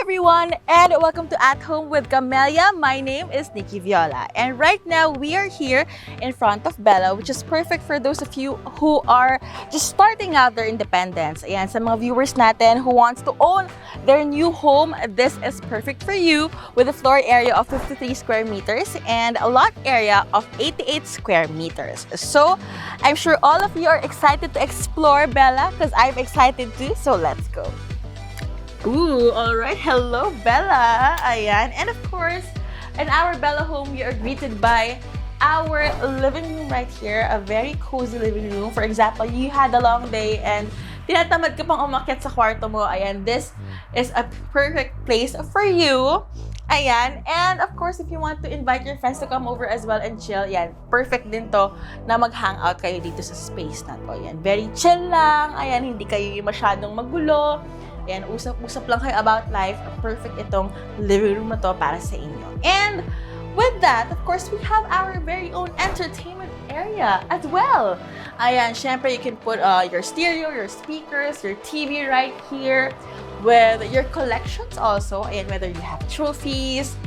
everyone, and welcome to At Home with Camella. My name is Nikki Viola, and right now we are here in front of Bella, which is perfect for those of you who are just starting out their independence. Ayan, sa mga viewers natin who wants to own their new home, this is perfect for you with a floor area of 53 square meters and a lot area of 88 square meters. So, I'm sure all of you are excited to explore Bella because I'm excited too, so let's go. Ooh, alright. Hello, Bella. Ayan. And of course, in our Bella home, you are greeted by our living room right here. A very cozy living room. For example, you had a long day and tinatamad ka pang umakyat sa kwarto mo. Ayan, this is a perfect place for you. Ayan. And of course, if you want to invite your friends to come over as well and chill, ayan, perfect din to na mag-hangout kayo dito sa space na to. Ayan, very chill lang. Ayan, hindi kayo masyadong magulo. Ayan, usap-usap lang kayo about life. Perfect itong living room na to para sa inyo. And with that, of course, we have our very own entertainment area as well. Ayan, syempre, you can put your stereo, your speakers, your TV right here with your collections also. Ayan, whether you have trophies,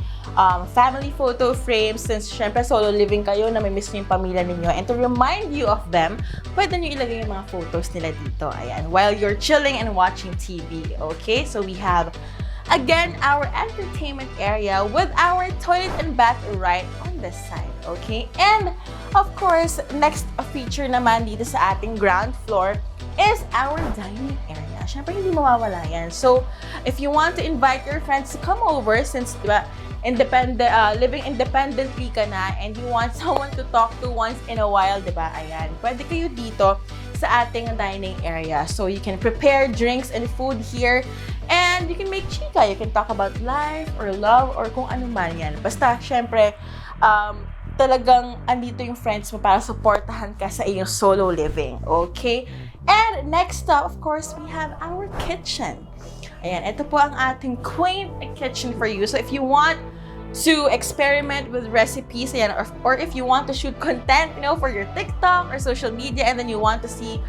family photo frames, since syempre solo living kayo na may miss nyo yung pamilya ninyo. And to remind you of them, pwede nyo ilagay yung mga photos nila dito. Ayan, while you're chilling and watching TV. Okay, so we have, again, our entertainment area with our toilet and bath right on this side. Okay, and of course, next feature naman dito sa ating ground floor is our dining area. Syempre, hindi mawawala yan. So, if you want to invite your friends to come over, since, diba, living independently ka na and you want someone to talk to once in a while, diba? Ayan, pwede kayo dito sa ating dining area. So, you can prepare drinks and food here and you can make chika. You can talk about life or love or kung ano man yan. Basta, syempre, talagang andito yung friends mo para supportahan ka sa iyong solo living. Okay? And next up, of course, we have our kitchen. Ayan, ito po ang ating quaint kitchen for you. So if you want to experiment with recipes, ayan, or if you want to shoot content, you know, for your TikTok or social media, and then you want to see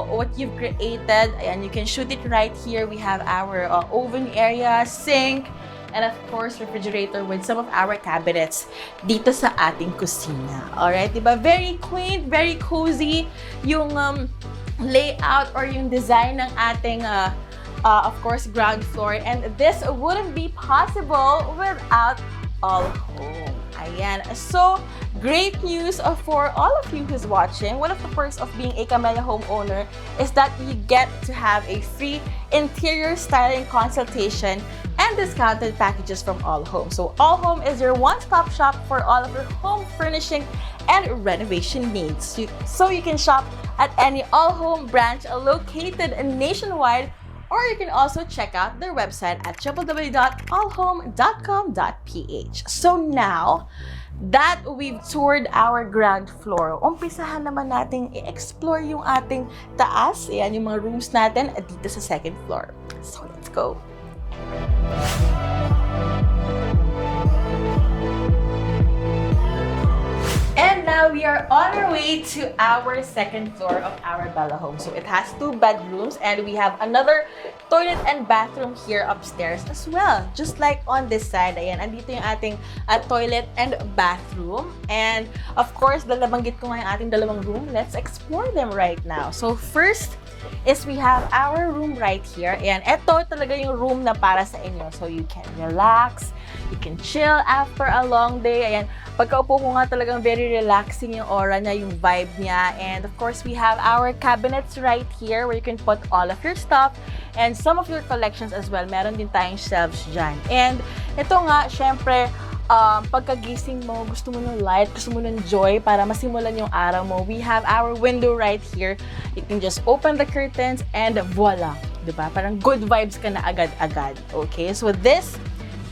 what you've created, ayan, you can shoot it right here. We have our oven area, sink, and of course, refrigerator with some of our cabinets dito sa ating kusina. Alright, diba? Very quaint, very cozy yung layout or yung design ng ating of course, ground floor. And this wouldn't be possible without All Home. Ayan. So, great news for all of you who's watching. One of the perks of being a Camella homeowner is that you get to have a free interior styling consultation and discounted packages from All Home. So, All Home is your one-stop shop for all of your home furnishing and renovation needs. So, you can shop at any All Home branch located nationwide, or you can also check out their website at www.allhome.com.ph. So now that we've toured our ground floor, umpisahan naman nating i-explore yung ating taas. Ayan yung mga rooms natin dito sa second floor. So let's go. And now we are on our way to our second floor of our Bella home. So it has 2 bedrooms and we have another toilet and bathroom here upstairs as well. Just like on this side, ayan, andito yung ating toilet and bathroom. And of course, nabanggit ko nga yung ating dalawang room. Let's explore them right now. So first is we have our room right here. Ayan, ito talaga yung room na para sa inyo. So you can relax, you can chill after a long day. Ayan, pagkaupo ko nga talagang very relaxing yung aura niya, yung vibe niya. And of course, we have our cabinets right here where you can put all of your stuff and some of your collections as well. Meron din tayong shelves dyan. And ito nga, syempre, pagkagising mo, gusto mo ng light, gusto mo ng joy para masimulan yung araw mo. We have our window right here. You can just open the curtains and voila. Diba? Parang good vibes ka na agad-agad. Okay? So this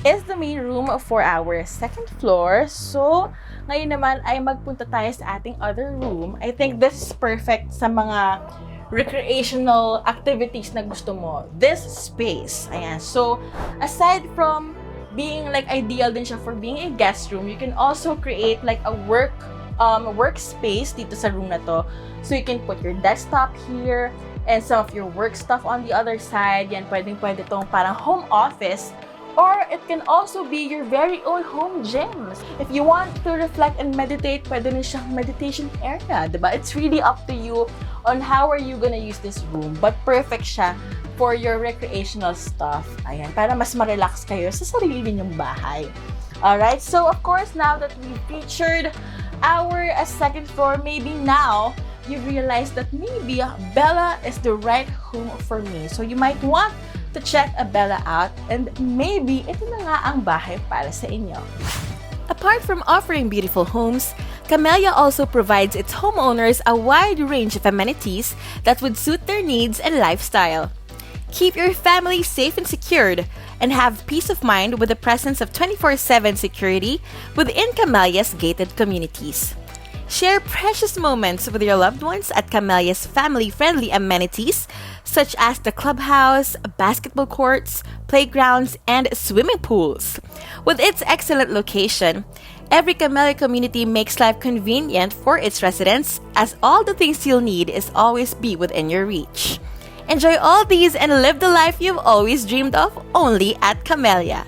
is the main room for our second floor. So, ngayon naman ay magpunta tayo sa ating other room. I think this is perfect sa mga recreational activities na gusto mo. This space. Ayan. So, aside from being like ideal din siya for being a guest room, you can also create like a workspace dito sa room na to. So, you can put your desktop here and some of your work stuff on the other side. Yan, pwede itong parang home office, or it can also be your very own home gym. If you want to reflect and meditate, pwede rin siyang meditation area, diba? It's really up to you on how are you gonna use this room, but perfect siya for your recreational stuff. Ayan, para mas ma-relax kayo sa sarili ninyong bahay. Alright, so of course, now that we featured our second floor, maybe now you realize that maybe Bella is the right home for me. So you might want to check a Bella out, and maybe ito na nga ang bahay para sa inyo. Apart from offering beautiful homes, Camella also provides its homeowners a wide range of amenities that would suit their needs and lifestyle. Keep your family safe and secured, and have peace of mind with the presence of 24/7 security within Camella's gated communities. Share precious moments with your loved ones at Camella's family-friendly amenities such as the clubhouse, basketball courts, playgrounds, and swimming pools. With its excellent location, every Camella community makes life convenient for its residents, as all the things you'll need is always be within your reach. Enjoy all these and live the life you've always dreamed of only at Camella.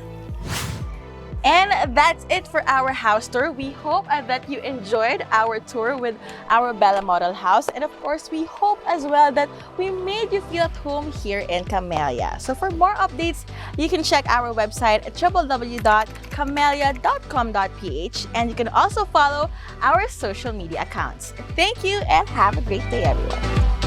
And that's it for our house tour. We hope that you enjoyed our tour with our Bella model house. And of course, we hope as well that we made you feel at home here in Camella. So for more updates, you can check our website at www.camella.com.ph, and you can also follow our social media accounts. Thank you and have a great day, everyone.